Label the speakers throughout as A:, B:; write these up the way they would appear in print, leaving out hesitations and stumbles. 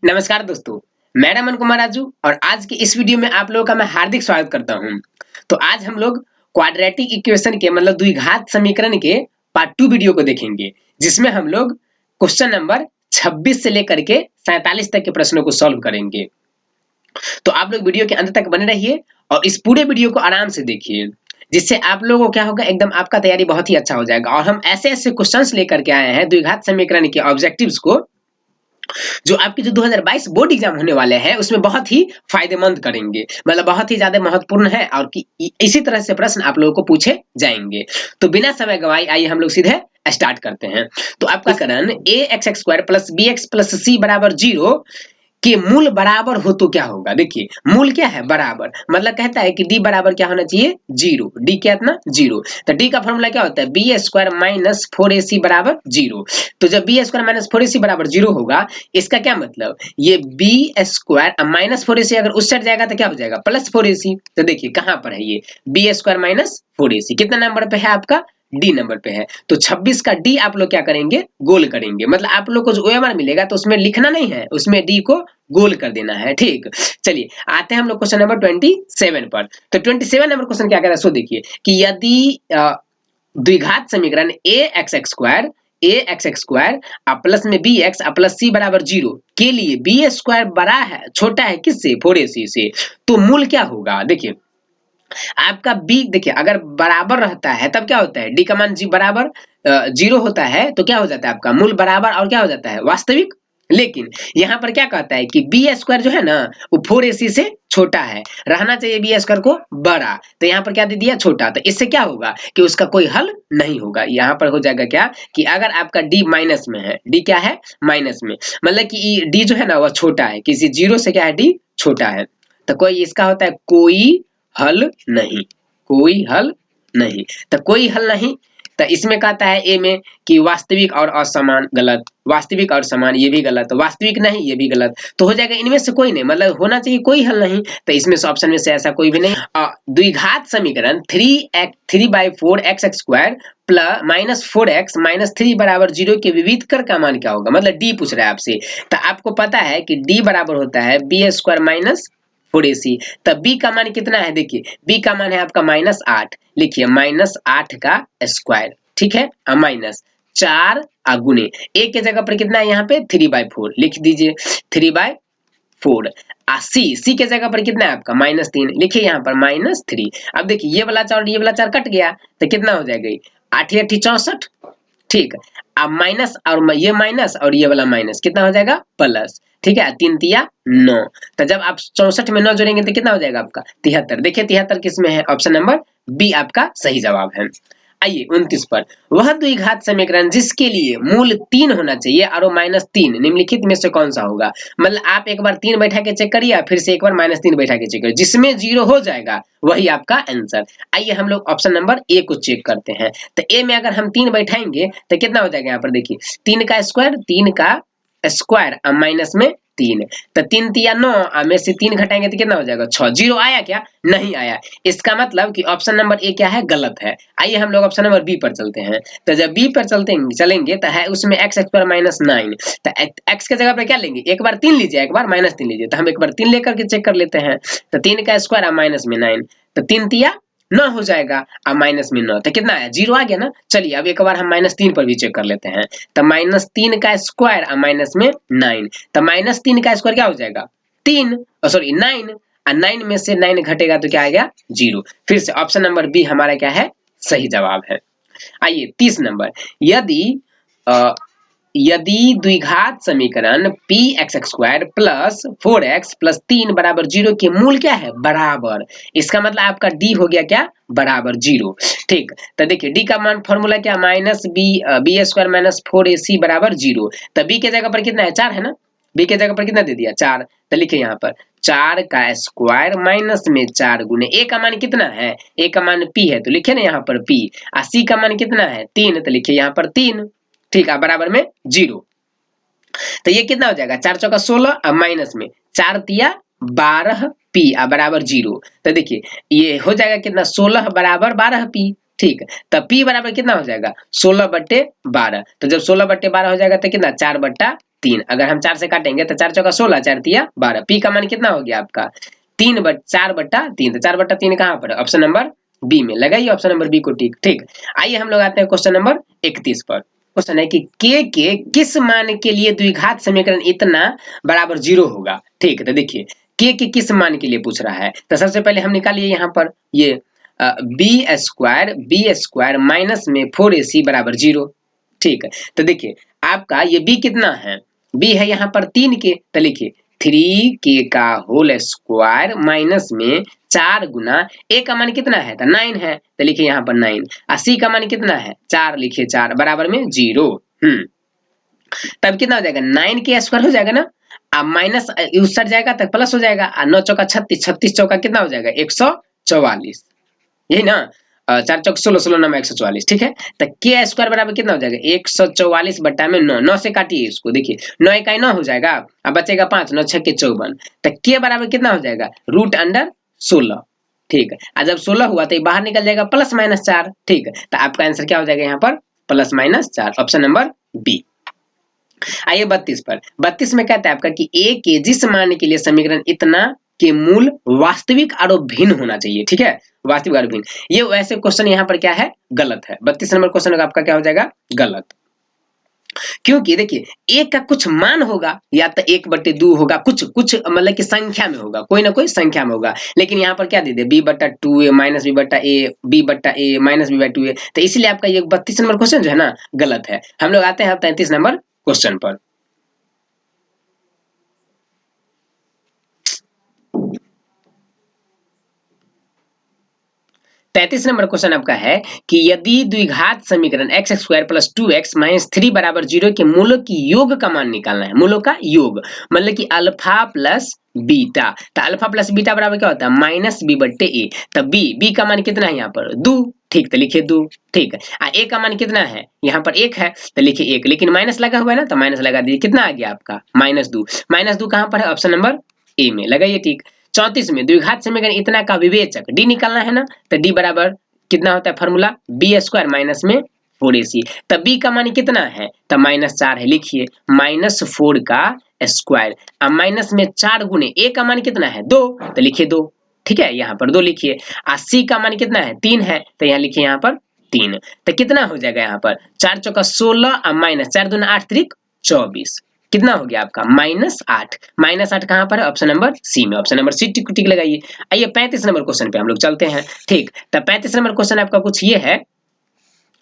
A: नमस्कार दोस्तों, मैं रमन कुमार राजू और आज की इस वीडियो में आप लोगों का मैं हार्दिक स्वागत करता हूं। तो आज हम लोग क्वाड्रेटिक इक्वेशन के मतलब द्विघात समीकरण के पार्ट 2 वीडियो को देखेंगे, जिसमें हम लोग क्वेश्चन नंबर 26 से लेकर के 47 तक के प्रश्नों को सॉल्व करेंगे। तो आप लोग वीडियो के अंत तक बने रहिए और इस पूरे वीडियो को आराम से देखिए, जिससे आप लोगों को क्या होगा, एकदम आपका तैयारी बहुत ही अच्छा हो जाएगा। और हम ऐसे ऐसे क्वेश्चंस लेकर के आए हैं द्विघात समीकरण के ऑब्जेक्टिव्स को, जो आपके जो 2022 बोर्ड एग्जाम होने वाले हैं उसमें बहुत ही फायदेमंद करेंगे, मतलब बहुत ही ज्यादा महत्वपूर्ण है और इसी तरह से प्रश्न आप लोगों को पूछे जाएंगे। तो बिना समय गवाए आइए हम लोग सीधे स्टार्ट करते हैं। तो आपका समीकरण ax² + bx + c = 0 के मूल बराबर हो तो क्या होगा। देखिए मूल क्या है, बराबर, मतलब कहता है कि d बराबर क्या होना चाहिए, 0। d क्या इतना 0, तो d का फॉर्मूला क्या होता है, b² - 4ac = 0। तो जब b² - 4ac = 0 होगा, इसका क्या मतलब, ये b² - 4ac अगर उस साइड जाएगा तो क्या हो जाएगा, +4ac। तो देखिए कहां पर है ये b² - 4ac, कितना नंबर पे है आपका, डी नंबर पे है। तो 26 का डी आप लोग क्या करेंगे, गोल करेंगे। मतलब आप लोग को जो ओएमआर मिलेगा तो उसमें लिखना नहीं है, उसमें डी को गोल कर देना है। ठीक, चलिए आते हैं हम लोग क्वेश्चन नंबर 27 पर। तो 27 नंबर क्वेश्चन क्या कह रहा है, सो देखिए कि यदि द्विघात समीकरण ax² प्लस में bx प्लस c बराबर 0 के लिए b² बड़ा है, छोटा है किससे, 4ac से, तो मूल क्या होगा। देखिए आपका b, देखिए अगर बराबर रहता है तब क्या होता है, d का मान जी बराबर 0 होता है तो क्या हो जाता है, आपका मूल बराबर और क्या हो जाता है, वास्तविक। लेकिन यहाँ पर क्या कहता है कि b² जो है ना वो 4ac से छोटा है, रहना चाहिए b² को बड़ा, तो यहाँ पर क्या दे दिया, छोटा। तो इससे क्या होगा कि उसका कोई हल नहीं होगा। यहाँ पर हो जाएगा क्या कि अगर आपका d माइनस में है, d क्या है, माइनस में, मतलब कि d जो है ना वह छोटा है, किसी 0 से क्या है, d छोटा है, तो कोई इसका होता है कोई हल नहीं, कोई हल नहीं। तो कोई हल नहीं, तो इसमें कहता है ए में कि वास्तविक और असमान, गलत, वास्तविक और समान ये भी गलत, वास्तविक नहीं ये भी गलत, तो हो जाएगा इनमें से कोई नहीं, मतलब होना चाहिए कोई हल नहीं। तो इसमें से ऑप्शन में से ऐसा कोई भी नहीं। द्विघात समीकरण 3/4x² प्लस -4x - 3 = 0 के विविध कर का मान क्या होगा, मतलब डी पूछ रहा है आपसे। तो आपको पता है कि डी बराबर होता है b² - 4ac। तब b का मान कितना है, देखिए b का मान है आपका -8, लिखिए -8 का स्क्वायर, ठीक है, माइनस 4 गुने a के जगह पर कितना है, यहाँ पे 3/4 लिख दीजिए, 3/4। c के जगह पर कितना है आपका -3, लिखिए यहाँ पर -3। अब देखिए ये वाला 4 और ये वाला 4 कट गया तो कितना हो जाएगा, 8 × 8 = 64, ठीक। अब माइनस और ये माइनस और ये वाला माइनस कितना हो जाएगा, प्लस, ठीक है, 3 × 3 = 9। तो जब आप 64 में 9 जोड़ेंगे तो कितना हो जाएगा आपका, 73। देखिए 73 किसमें है, ऑप्शन नंबर बी आपका सही जवाब है। आइए 29 पर, वह द्विघात समीकरण जिसके लिए मूल 3 होना चाहिए और -3 निम्नलिखित में से कौन सा होगा। मतलब आप एक बार 3 बैठा के चेक करिए, फिर से एक बार -3 बैठा के चेक करिए, जिसमें 0 हो जाएगा वही आपका आंसर। आइए हम लोग ऑप्शन नंबर ए को चेक करते हैं। तो ए में अगर हम 3 बैठाएंगे तो कितना हो जाएगा, यहाँ पर देखिए 3 का स्क्वायर माइनस में 3, तो 3 × 3 = 9, में से 3 घटाएंगे तो कितना हो जाएगा, 6। 0 आया क्या, नहीं आया। इसका मतलब कि ऑप्शन नंबर ए क्या है, गलत है। आइए हम लोग ऑप्शन नंबर बी पर चलते हैं। तो जब बी पर चलेंगे तो है उसमें x² - 9, तो x के जगह पर क्या लेंगे, एक बार 3 लीजिए, एक बार -3 लीजिए। तो हम एक बार 3 लेकर के चेक कर लेते हैं। तो 3 का स्क्वायर माइनस में 9, तो 3 × 3 = 9 हो जाएगा, अब माइनस में 9 तो कितना आया, 0 आ गया ना। चलिए अब एक बार हम -3 पर भी चेक कर लेते हैं। तो -3 का स्क्वायर माइनस में 9, तो -3 का स्क्वायर क्या हो जाएगा, 3, सॉरी 9, और 9 में से 9 घटेगा तो क्या आएगा, 0। फिर से ऑप्शन नंबर बी हमारा क्या है, सही जवाब है। आइए 30 नंबर, यदि द्विघात समीकरण px² प्लस 4x प्लस 3 = 0 के मूल क्या है, बराबर, इसका मतलब आपका d हो गया क्या, बराबर 0, ठीक। तो देखिए d का मान फॉर्मूला क्या, b² - 4ac = 0। तो b के जगह पर कितना है, 4 है ना, b के जगह पर कितना दे दिया, 4। तो लिखिए यहाँ पर 4 का स्क्वायर माइनस में 4 गुने a का मान कितना है, a का मान p है तो लिखिए ना यहाँ पर p, और c का मान कितना है, 3, तो लिखिए यहाँ पर 3, ठीक है, बराबर में 0। तो ये कितना हो जाएगा, 4 × 4 = 16, अब माइनस में 4 × 3 = 12 p बराबर 0। तो देखिए ये हो जाएगा कितना, 16 बराबर 12 p, ठीक। तब p बराबर कितना हो जाएगा, 16/12। तो जब 16/12 हो जाएगा तो कितना, 4/12 3। अगर हम 4 से काटेंगे तो 4 चौका 16, 4 तिया 12। पी का मान कितना हो गया आपका 4/3। तो 4/3 कहाँ पर है? ऑप्शन नंबर बी में। लगाइए ऑप्शन नंबर बी को टिक। ठीक, आइए हम लोग आते हैं क्वेश्चन नंबर 31 पर। क्वेश्चन है कि के किस मान के लिए द्विघात समीकरण इतना बराबर 0 होगा। ठीक है, तो देखिए के किस मान के लिए पूछ रहा है। तो सबसे पहले हम निकालिए यहाँ पर ये बी स्क्वायर माइनस में 4ac बराबर 0। ठीक है, तो देखिए आपका ये बी कितना है, बी है यहाँ पर 3 के, तो लिखिए 3k का होल स्क्वायर माइनस में 4 गुना ए का मान कितना है, तो 9 है, तो लिखिए यहाँ पर 9। और सी का मान कितना है 4, लिखिए 4 बराबर में 0। तब कितना हो जाएगा 9 के स्क्वायर हो जाएगा ना, अब माइनस उस साइड जाएगा तक प्लस हो जाएगा। 9 चौका 36, 36 चौका कितना हो जाएगा 144, यही ना। 4 चौक 16, 16 9 144। ठीक है, तो के स्क्वायर बराबर कितना हो जाएगा 144 बट्टा में 9। 9 से काटिए इसको, देखिए 9 इकाई 9 हो जाएगा, अब बचेगा 5, 9 6 के 54। तो के बराबर कितना हो जाएगा √16। ठीक है, और जब 16 हुआ तो ये बाहर निकल जाएगा प्लस माइनस 4। ठीक है, तो आपका आंसर क्या हो जाएगा यहाँ पर plus minus 4, option number B. आइए 32 पर। 32 में कहता है आपका कि ए के जिस मान के लिए समीकरण इतना के मूल वास्तविक और भिन्न होना चाहिए। ठीक है, वास्तविक और भिन्न, ये वैसे क्वेश्चन यहाँ पर क्या है गलत है। 32 नंबर क्वेश्चन आपका क्या हो जाएगा गलत, क्योंकि देखिए एक का कुछ मान होगा, या तो 1/2 होगा, कुछ मतलब कि संख्या में होगा, कोई ना कोई संख्या में होगा। लेकिन यहाँ पर क्या दे दे b/2a minus b/a b/a minus b/2a, तो इसलिए आपका ये 32 नंबर क्वेश्चन जो है ना गलत है। हम लोग आते हैं 33 नंबर क्वेश्चन पर। 33 नंबर क्वेश्चन आपका है कि यदि द्विघात समीकरण x² + 2x - 3 बराबर 0 के मूलों की योग का मान निकालना है। मूलों का योग मतलब कि अल्फा प्लस बीटा, तो अल्फा प्लस बीटा बराबर क्या होता है -b/a। तो b का मान कितना है यहाँ पर 2। ठीक, तो लिखिए 2। ठीक है, a का मान कितना है यहाँ पर 1 है, तो लिखिए 1, लेकिन माइनस लगा हुआ है ना, तो माइनस लगा दीजिए। कितना आ गया आपका -2। -2 कहाँ पर है ऑप्शन नंबर ए में, लगाइए ठीक। 34 में द्विघात समीकरण इतना का विवेचक डी निकालना है ना, तो डी बराबर कितना होता है फॉर्मूला b² माइनस में 4ac। तब b का मान कितना है, तब -4 है, लिखिए -4 का स्क्वायर, अब माइनस में 4 गुने a का मान कितना है 2, तो लिखिए 2। ठीक है, यहाँ पर 2 लिखिए। और c का मान कितना है 3 है, तो यहाँ लिखिए यहाँ पर 3। तो कितना हो जाएगा यहाँ पर 4 चौका 16 और माइनस 4 दूना 8 त्रिक 24, कितना हो गया आपका -8। -8 कहाँ पर है ऑप्शन नंबर सी में, ऑप्शन नंबर सी टिक लगाइए। आइए 35 नंबर क्वेश्चन पे हम लोग चलते हैं। ठीक, तो 35 नंबर क्वेश्चन आपका कुछ ये है,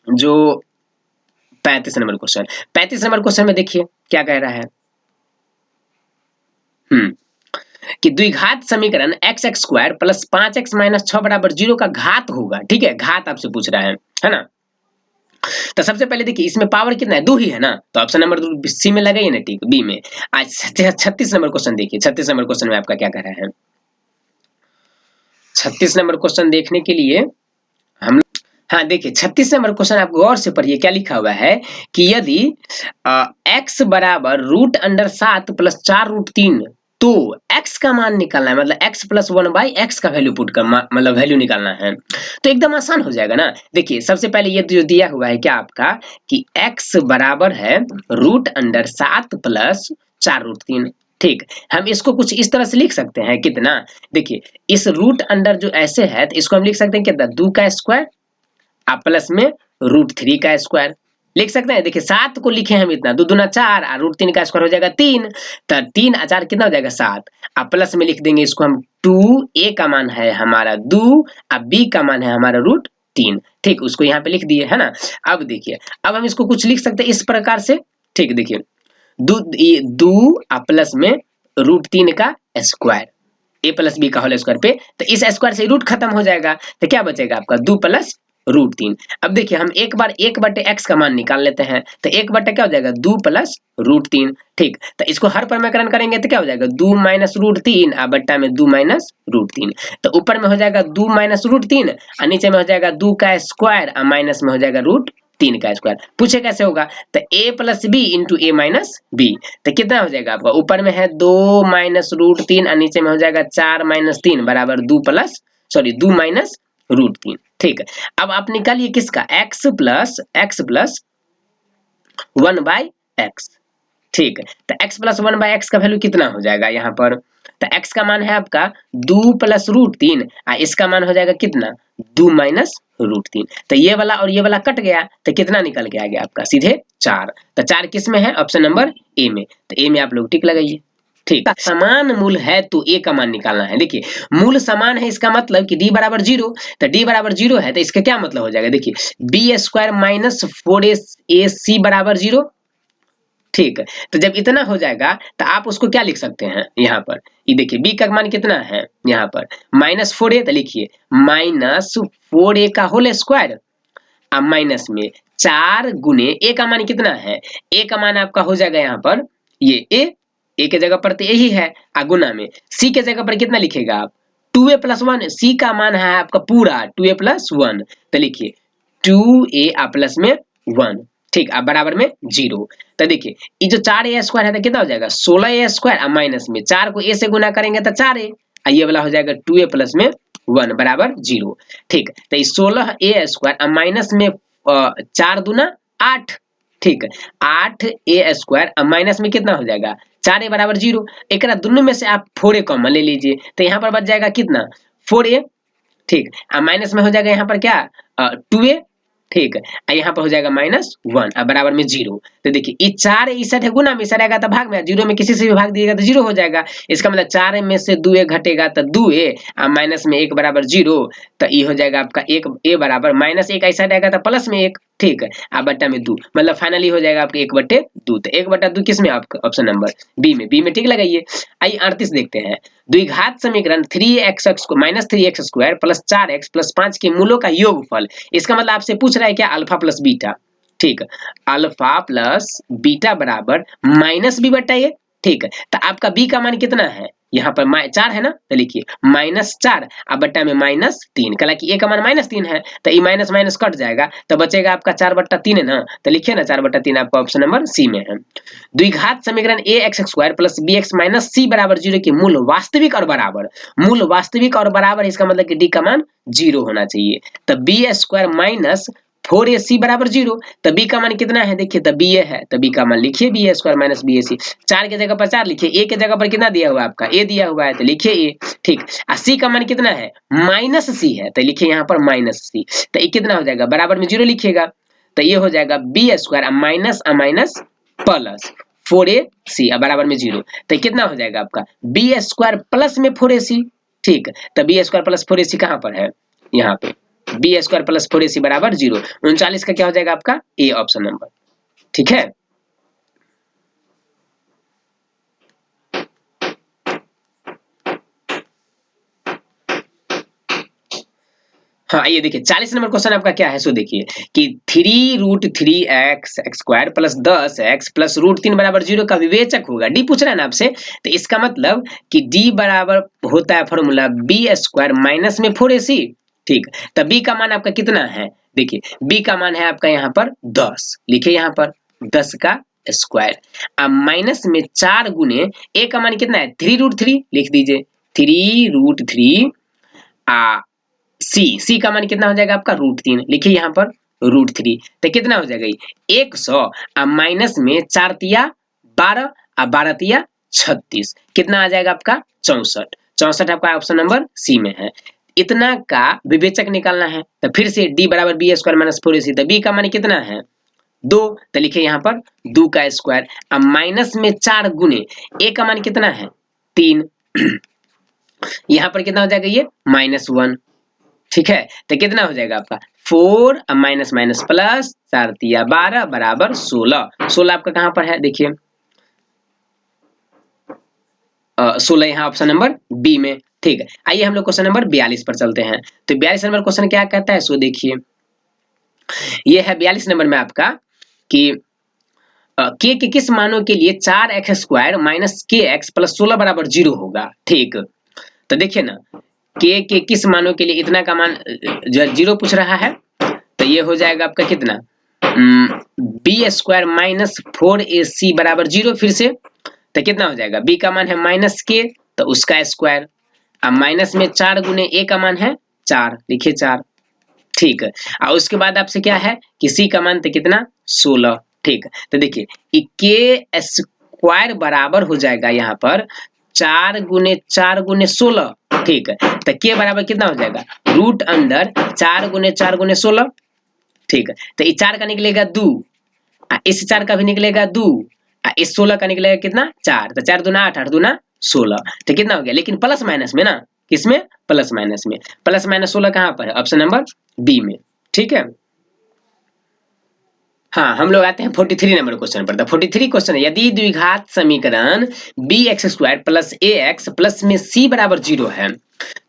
A: जो 35 नंबर क्वेश्चन में देखिए क्या कह रहा है कि द्विघात समीकरण x² + 5x - 6 बराबर 0 का घात होगा। ठीक है, घात आपसे पूछ रहा है ना। तो सबसे पहले देखिए इसमें पावर कितना है 2 ही है ना, तो ऑप्शन नंबर सी में लगाइए ना टिक, बी में। आज 36 नंबर क्वेश्चन देखिए। 36 नंबर क्वेश्चन में आपका क्या कह रहा है, 36 नंबर क्वेश्चन देखने के लिए हम, हाँ देखिए 36 नंबर क्वेश्चन आप गौर से पढ़िए क्या लिखा हुआ है कि यदि x बराबर √7 + 4√3, तो x का मान निकालना है, मतलब x + 1/x का वैल्यू पुट कर मतलब वैल्यू निकालना है, तो एकदम आसान हो जाएगा ना। देखिए सबसे पहले ये जो दिया हुआ है क्या आपका कि x बराबर है √7 + 4√3। ठीक, हम इसको कुछ इस तरह से लिख सकते हैं कितना, देखिए इस रूट अंडर जो ऐसे है तो इसको हम लिख सकते हैं कितना 2 का स्क्वायर और प्लस में √3 का स्क्वायर लिख सकते हैं। देखिए 7 को लिखे हम इतना 2 दूना 4 और √3 का स्क्वायर हो जाएगा 3, तो 3 और 4 कितना हो जाएगा 7, और प्लस में लिख देंगे इसको हम 2, a का मान है हमारा 2 और b का मान है हमारा √3। ठीक, उसको यहाँ पे लिख दिए है ना। अब देखिए अब हम इसको कुछ लिख सकते हैं इस प्रकार से। ठीक, देखिए 2 और प्लस में √3 का स्क्वायर a + b का होल स्क्वायर पे, तो इस स्क्वायर से रूट खत्म हो जाएगा, तो क्या बचेगा आपका 2 + √3। अब देखिए हम एक बार 1/x का मान निकाल लेते हैं, तो 1 क्या हो जाएगा 2 + √3। ठीक, तो इसको हर परमेकरण करेंगे तो क्या हो जाएगा 2 - √3 और बट्टा में 2 - √3, तो ऊपर में हो जाएगा 2 - √3 और नीचे में हो जाएगा 2 का स्क्वायर और माइनस में हो जाएगा √3 का स्क्वायर। पूछे कैसे होगा, तो a + b × a - b, तो कितना हो जाएगा आपका ऊपर में है 2 - √3 और नीचे में हो जाएगा 4 - 3 बराबर 2 - √3। ठीक है, अब आप निकालिए किसका x + 1/x। ठीक, तो x प्लस 1/x का वैल्यू कितना हो जाएगा यहाँ पर? तो x का मान है आपका 2 प्लस रूट 3, इसका मान हो जाएगा कितना? 2 माइनस रूट 3। तो ये वाला और ये वाला कट गया, तो कितना निकल के आ गया आपका? सीधे 4। तो 4 किस में है? ऑप्शन नंबर ए में। तो ए में आप लोग टिक लगाइए। ठीक, समान मूल है तो ए का मान निकालना है। देखिए मूल समान है, इसका मतलब कि d बराबर 0, तो d बराबर 0 है तो इसका क्या मतलब हो जाएगा? देखिए बी स्क्वायर माइनस 4ac बराबर 0। ठीक, तो जब इतना हो जाएगा तो आप उसको क्या लिख सकते हैं यहाँ पर? ये देखिए b का मान कितना है यहाँ पर? -4a, तो लिखिए -4a का होल स्क्वायर, अब माइनस में 4 गुने a का मान कितना है? a का मान आपका हो जाएगा यहाँ पर ये a के जगह पर तो यही है, गुना में c के जगह पर कितना लिखेगा आप? 2a plus 1। c का मान है आपका पूरा 2a प्लस 1, तो लिखिए 2a प्लस में 1। ठीक, अब बराबर में 0। तो देखिए ये जो 4a स्क्वायर है तो कितना हो जाएगा? 16a स्क्वायर, अब माइनस में 4 को a से गुना करेंगे तो 4a, ये वाला हो जाएगा 2a प्लस में 1 बराबर 0। ठीक, तो 16a स्क्वायर, अब माइनस में 4 दूना 8। ठीक, 8a स्क्वायर, अब माइनस में कितना हो जाएगा? 4a बराबर 0। एक दोनों में से आप 4a कॉमन ले लीजिए, तो यहाँ पर बच जाएगा कितना? 4a। ठीक, अब माइनस में हो जाएगा यहाँ पर क्या? 2a। ठीक, यहाँ पर हो जाएगा -1, अब बराबर में 0। तो देखिए ये 4 इस साइड है गुना में, इस साइड आएगा तो भाग में, 0 में किसी से भी भाग दीजिएगा तो 0 हो जाएगा। इसका मतलब 4 में से 2a घटेगा तो 2a, अब माइनस में 1 बराबर 0, तो ये हो जाएगा आपका 1a बराबर -1, इस साइड आएगा तो प्लस में 1। ठीक, अब बट्टा में 2, मतलब फाइनली हो जाएगा आपके 1/2। तो 1/2 किस में? आपका ऑप्शन नंबर बी में टिक लगाइए। आइए 38 देखते हैं। द्विघात समीकरण 3x -3x square plus 4x plus 5 के मूलों का योगफल। इसका मतलब आपसे पूछ रहा है क्या? Alpha plus beta. ठीक, अल्फा प्लस बीटा बराबर -b/a। ठीक, तो आपका b का मान कितना है? यहाँ पर 4 है ना, तो लिखिए -4, अब बट्टा में -3, कला कि a का मान -3 है तो ये माइनस माइनस कट जाएगा, तो बचेगा आपका 4/3 है ना, तो लिखिए ना 4/3 आपका ऑप्शन नंबर सी में है। द्विघात समीकरण ax square plus bx minus c बराबर 0 के मूल वास्तविक और बराबर। मूल वास्तविक और बराबर, इसका मतलब कि d का मान 0 होना चाहिए। तो b स्क्वायर माइनस 4ac बराबर 0, तो b का मान कितना है? देखिए तो ba है, तो b का मान लिखिए b स्क्वायर माइनस bac। 4 के जगह पर 4 लिखिए, a के जगह पर कितना दिया हुआ है आपका? a दिया हुआ है, तो लिखिए a। ठीक, c का मान कितना है? -c है, तो लिखिए यहाँ पर -c। तो ये कितना हो जाएगा? बराबर में 0 लिखिएगा, तो ये हो जाएगा b square minus plus 4ac बराबर में 0, तो कितना हो जाएगा आपका? b स्क्वायर प्लस में 4ac। ठीक, तो b स्क्वायर प्लस 4ac कहाँ पर है? यहाँ पे बी स्क्वायर प्लस 4ac बराबर 0। 39 का क्या हो जाएगा आपका? A option number. ठीक है, हाँ ये देखिए 40 नंबर क्वेश्चन आपका क्या है? सो देखिए कि 3√3x square plus 10x plus √3 बराबर 0 का विवेचक होगा। डी पूछ रहा है ना आपसे, तो इसका मतलब कि डी बराबर होता है फॉर्मूला बी स्क्वायर माइनस में 4ac। ठीक, तो बी का मान आपका कितना है? देखिए बी का मान है आपका यहाँ पर 10, लिखिए यहाँ पर 10 का स्क्वायर, अब माइनस में 4 गुने ए का मान कितना है? 3√3 लिख दीजिए, 3√3 सी का मान कितना हो जाएगा आपका? √3, लिखिए यहाँ पर √3, तो कितना हो जाएगा? 100, अब माइनस में 4 तिया 12, अब 12 तिया 36, कितना आ जाएगा आपका? 64। 64 आपका ऑप्शन नंबर सी में है। इतना का विवेचक निकालना है, तो फिर से डी बराबर बी स्क्वायर माइनस 4ac, तो बी का मान कितना है? 2, तो लिखिए यहाँ पर 2 का स्क्वायर, अब माइनस में 4 गुने ए का मान कितना है? 3 यहाँ पर कितना हो जाएगा? ये -1। ठीक है, तो कितना हो जाएगा आपका? 4 माइनस माइनस प्लस 4 तिया 12 बराबर 16। 16 आपका कहाँ पर है? देखिए 16 यहाँ ऑप्शन नंबर बी में। ठीक है, आइए हम लोग क्वेश्चन नंबर 42 पर चलते हैं। तो 42 नंबर क्वेश्चन क्या कहता है? सो देखिए ये है 42 नंबर में आपका कि के किस मानों के लिए 4x square minus kx plus 16 बराबर 0 होगा। ठीक, तो देखिए ना के किस मानों के लिए इतना का मान 0 पूछ रहा है, तो ये हो जाएगा आपका कितना? बी स्क्वायर माइनस 4ac बराबर 0। फिर से तो कितना हो जाएगा? b का मान है -k, तो उसका स्क्वायर, अब माइनस में 4 गुने a का मान है 4, लिखिए 4। ठीक, और उसके बाद आपसे क्या है कि c का मान तो कितना? 16। ठीक, तो देखिए के स्क्वायर बराबर हो जाएगा यहाँ पर 4 गुने 4 गुने 16, ठीक है। तो के बराबर कितना हो जाएगा, रूट अंडर 4 गुने 4 गुने 16, ठीक है। तो इस 4 का निकलेगा 2, इस 4 का भी निकलेगा 2, इस 16 का निकलेगा कितना 4, तो 4 दूना 8, 8 दूना 16, तो कितना हो गया, लेकिन प्लस माइनस में ना, किसमें, प्लस माइनस में। प्लस माइनस 16 कहाँ पर है, ऑप्शन नंबर बी में, ठीक है। हाँ, हम लोग आते हैं 43 नंबर क्वेश्चन पर। 43 क्वेश्चन है, यदि द्विघात समीकरण bx² प्लस ax प्लस में c बराबर 0 है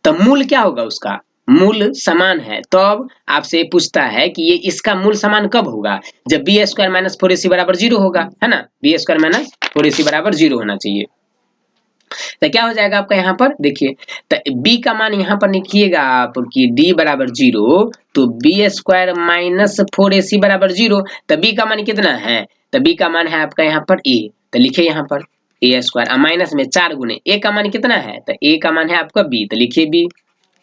A: तो मूल क्या होगा, उसका मूल समान है। तो अब आपसे पूछता है कि ये इसका मूल समान कब होगा, जब b² माइनस 4ac बराबर 0 होगा, है ना। b² माइनस 4ac बराबर 0 होना चाहिए। तो क्या हो जाएगा आपका यहाँ पर देखिए, तो b का मान यहाँ पर लिखिएगा आप कि d बराबर 0, तो b² माइनस 4ac बराबर 0, तो b का मान कितना है, तो b का मान है आपका यहाँ पर a, तो लिखिए यहाँ पर a² माइनस में 4 गुने a का मान कितना है, तो a का मान है आपका b, तो लिखिए b,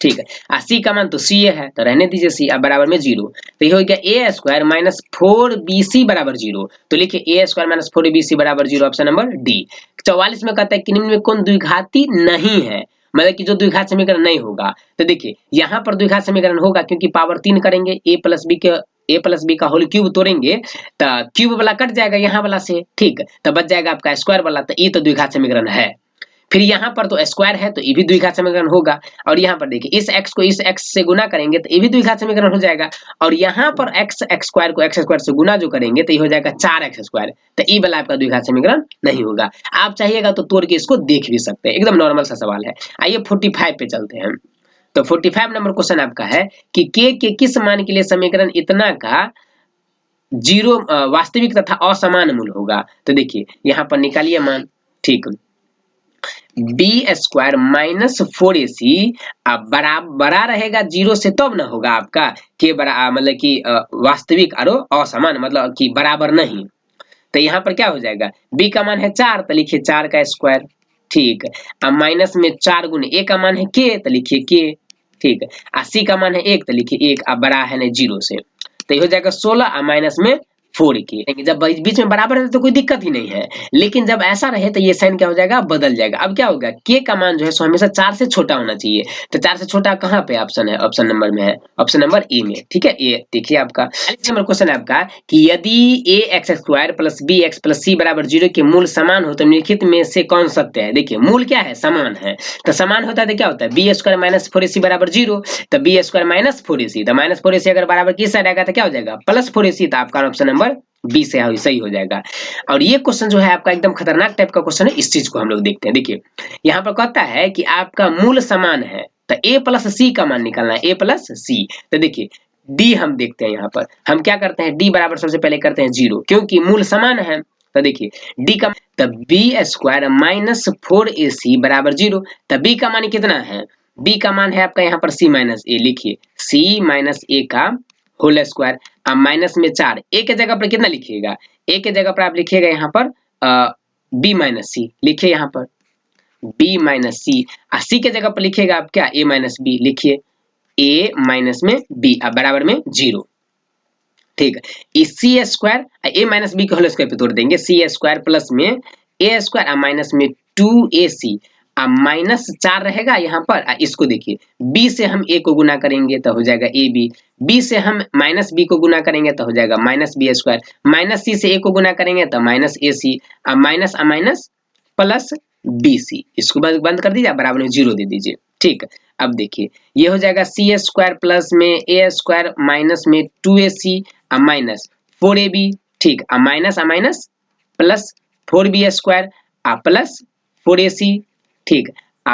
A: ठीक है। c का मान तो c है, तो रहने दीजिए c, अब बराबर में 0, तो ये हो गया a² माइनस 4bc बराबर 0, तो लिखिए a² माइनस 4bc बराबर 0, ऑप्शन नंबर डी। 44 में कहता है कि निम्न में कौन द्विघाती नहीं है, मतलब कि जो द्विघात समीकरण नहीं होगा। तो देखिए यहाँ पर द्विघात समीकरण होगा, क्योंकि पावर 3 करेंगे, a प्लस बी का होल क्यूब तोड़ेंगे तो क्यूब वाला कट जाएगा यहाँ वाला से, ठीक, तो बच जाएगा आपका स्क्वायर वाला, तो ये तो द्विघात समीकरण है। फिर यहाँ पर तो स्क्वायर है, तो ये भी द्विघात समीकरण होगा। और यहाँ पर देखिए इस x को इस x से गुना करेंगे तो ये भी द्विघात समीकरण हो जाएगा। और यहाँ पर x² को x² से गुना जो करेंगे तो ये हो जाएगा 4x², तो ये वाला आपका द्विघात समीकरण नहीं होगा। आप चाहिएगा तो तोड़ के इसको देख भी सकते हैं, एकदम नॉर्मल सा सवाल है। आइए 45 पे चलते हैं। तो 45 नंबर क्वेश्चन आपका है कि के किस मान के लिए समीकरण इतना का 0 वास्तविक तथा असमान मूल होगा। तो देखिए यहाँ पर निकालिए मान, ठीक, b² माइनस 4ac बड़ा रहेगा 0 से, तब ना होगा आपका के बड़ा, मतलब कि वास्तविक और असमान, मतलब कि बराबर नहीं। तो यहाँ पर क्या हो जाएगा, b का मान है 4, तो लिखिए 4 का स्क्वायर, ठीक। अब माइनस में 4 गुने a का मान है k, तो लिखिए k, ठीक। c का मान है 1, तो लिखिए 1, अब बड़ा है ना 0 से, तो ये हो जाएगा 16 माइनस में 4k। जब बीच में बराबर है तो कोई दिक्कत ही नहीं है, लेकिन जब ऐसा रहे तो ये साइन क्या हो जाएगा, बदल जाएगा। अब क्या होगा, k का मान जो है सो हमेशा 4 से छोटा होना चाहिए। तो 4 से छोटा कहाँ पे ऑप्शन है, ऑप्शन नंबर में है, ऑप्शन नंबर ए में, ठीक है। ए देखिए आपका 40 नंबर क्वेश्चन है आपका कि यदि ax² plus bx plus c बराबर 0 के मूल समान हो तो निम्नलिखित में से कौन सत्य है। देखिए मूल क्या है, समान है, तो समान होता है तो क्या होता है, b² माइनस 4ac बराबर 0, तो b² माइनस 4ac, तो माइनस 4ac अगर बराबर किस साइड आएगा तो क्या हो जाएगा, प्लस 4ac, तो आपका ऑप्शन नंबर बी से सही हो जाएगा। और ये क्वेश्चन जो है आपका एकदम खतरनाक टाइप का क्वेश्चन है, इस चीज को हम लोग देखते हैं। देखिए यहाँ पर कहता है कि आपका मूल समान है, तो a प्लस सी का मान निकालना है, a प्लस सी। तो देखिए d हम देखते हैं, यहाँ पर हम क्या करते हैं, d बराबर सबसे पहले करते हैं 0, क्योंकि मूल समान है। तो देखिए d का, तो b² माइनस 4ac बराबर 0, तो b का मान कितना है, b का मान है आपका यहाँ पर c माइनस a, लिखिए c माइनस a का होल स्क्वायर, अब माइनस में 4, a के जगह पर कितना लिखिएगा, a के जगह पर आप लिखिएगा यहाँ पर b माइनस सी, लिखिए यहाँ पर b माइनस सी, c के जगह पर लिखिएगा आप क्या, a माइनस बी, लिखिए a माइनस में b, अब बराबर में 0, ठीक है। c² a माइनस बी के होल स्क्वायर पे तोड़ देंगे, c² प्लस में a² माइनस में 2ac, माइनस 4 रहेगा यहाँ पर, इसको देखिए b से हम a को गुना करेंगे तो हो जाएगा ab, b से हम माइनस b को गुना करेंगे तो हो जाएगा माइनस b², माइनस c से a को गुना करेंगे तो minus ac, minus minus plus bc, इसको बंद कर दीजिए, बराबर में 0 दे दीजिए, ठीक। अब देखिए ये हो जाएगा c² प्लस में a² माइनस में 2ac माइनस 4ab, ठीक, minus minus plus 4b² plus 4ac, ठीक,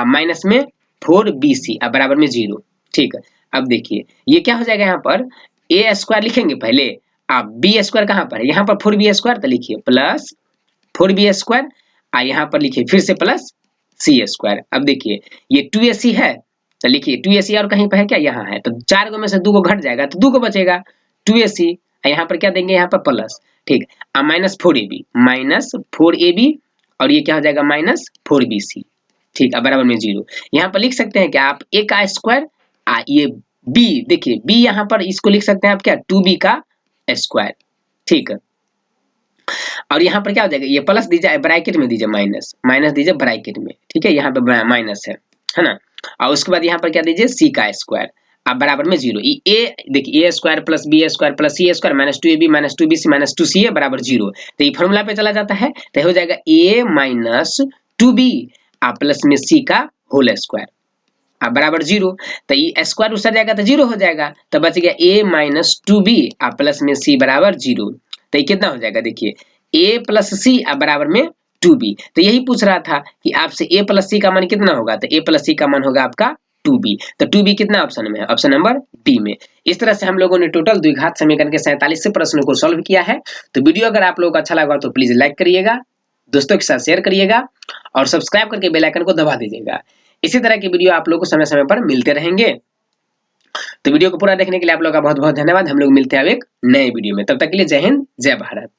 A: माइनस में 4bc बराबर में 0, ठीक। अब देखिए ये क्या हो जाएगा, यहाँ पर a² लिखेंगे पहले, आप b² कहाँ पर है, यहाँ पर 4b², तो लिखिए प्लस 4b², यहाँ पर लिखिए फिर से प्लस c²। अब देखिए ये 2ac है, तो लिखिए 2ac और कहीं पर है क्या, यहाँ है, तो 4 में से 2 को घट जाएगा तो 2 को बचेगा 2ac, यहाँ पर क्या देंगे, यहाँ पर प्लस, ठीक, माइनस 4ab, और ये क्या हो जाएगा माइनस 4bc, ठीक, अब बराबर में 0। यहाँ पर लिख सकते हैं क्या आप a का स्क्वायर, ये b, देखिए b यहाँ पर इसको लिख सकते हैं आप क्या 2b का स्क्वायर, ठीक है। और यहाँ पर क्या हो जाएगा, ये प्लस दीजिए ब्रैकेट में दीजिए माइनस, माइनस दीजिए ब्रैकेट में, ठीक है, यहाँ पे माइनस है ना। और उसके बाद यहाँ पर क्या दीजिए सी का स्क्वायर, अब बराबर में 0। ए देखिए A square plus B square plus C square minus 2ab minus 2bc minus 2ca बराबर 0। तो ये फॉर्मूला पे चला जाता है, तो हो जाएगा a माइनस 2b प्लस में c का होल स्क्वायर अब बराबर 0। तो ये स्क्वायर उतर जाएगा तो 0 हो जाएगा, तो बच गया a माइनस 2b प्लस में c बराबर 0। तो ये कितना हो जाएगा, देखिए a प्लस सी बराबर में 2b। तो यही पूछ रहा था कि आपसे a प्लस सी का मान कितना होगा, तो a प्लस सी का मान होगा आपका 2b। तो 2b कितना ऑप्शन में है, ऑप्शन नंबर डी में। इस तरह से हम लोगों ने टोटल द्विघात समीकरण के 47 से प्रश्नों को सॉल्व किया है। तो वीडियो अगर आप लोगों को अच्छा लगा तो प्लीज लाइक करिएगा, दोस्तों के साथ शेयर करिएगा और सब्सक्राइब करके बेल आइकन को दबा दीजिएगा। इसी तरह की वीडियो आप लोगों को समय समय पर मिलते रहेंगे। तो वीडियो को पूरा देखने के लिए आप लोगों का बहुत बहुत धन्यवाद। हम लोग मिलते हैं अब एक नए वीडियो में, तब तक के लिए जय हिंद जय भारत।